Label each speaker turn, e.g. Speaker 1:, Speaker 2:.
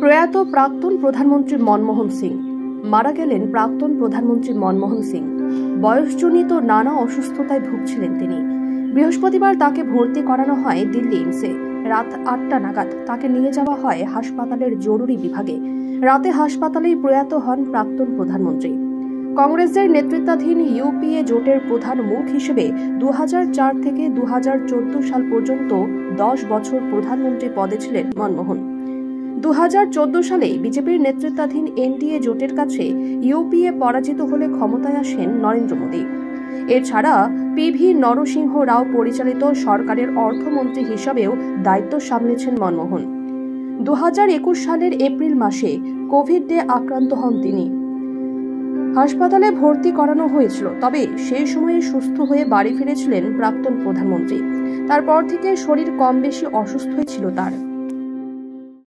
Speaker 1: প্রয়াত প্রাক্তন প্রধানমন্ত্রী মনমোহন সিং। মারা গেলেন প্রাক্তন প্রধানমন্ত্রী মনমোহন সিং। বয়সজনিত নানা অসুস্থতায় ভুগছিলেন তিনি। বৃহস্পতিবার তাকে ভর্তি করানো হয় দিল্লি এইমসে। রাত 8টা নাগাদ তাকে নিয়ে যাওয়া হয় হাসপাতালের জরুরি বিভাগে। রাতে হাসপাতালেই প্রয়াত হন প্রাক্তন প্রধানমন্ত্রী। কংগ্রেসের নেতৃত্বাধীন ইউপিএ জোটের প্রধান মুখ হিসেবে 2004 থেকে 2014 সাল পর্যন্ত 10 বছর প্রধানমন্ত্রী পদে ছিলেন মনমোহন। 2014 সালে বিজেপির নেতৃত্বাধীন এনডিএ জোটের কাছে ইউপিএ পরাজিত হলে ক্ষমতায় আসেন নরেন্দ্র মোদী। এছাড়া পিভি নরসিংহ রাও পরিচালিত সরকারের অর্থমন্ত্রী হিসাবেও দায়িত্ব সামলেছেন মনমোহন। 2021 সালের এপ্রিল মাসে কোভিডে আক্রান্ত হন তিনি। হাসপাতালে ভর্তি করানো হয়েছিল, তবে সেই সময়ে সুস্থ হয়ে বাড়ি ফিরেছিলেন প্রাক্তন প্রধানমন্ত্রী। তারপর থেকে শরীর কম বেশি অসুস্থই ছিল তার।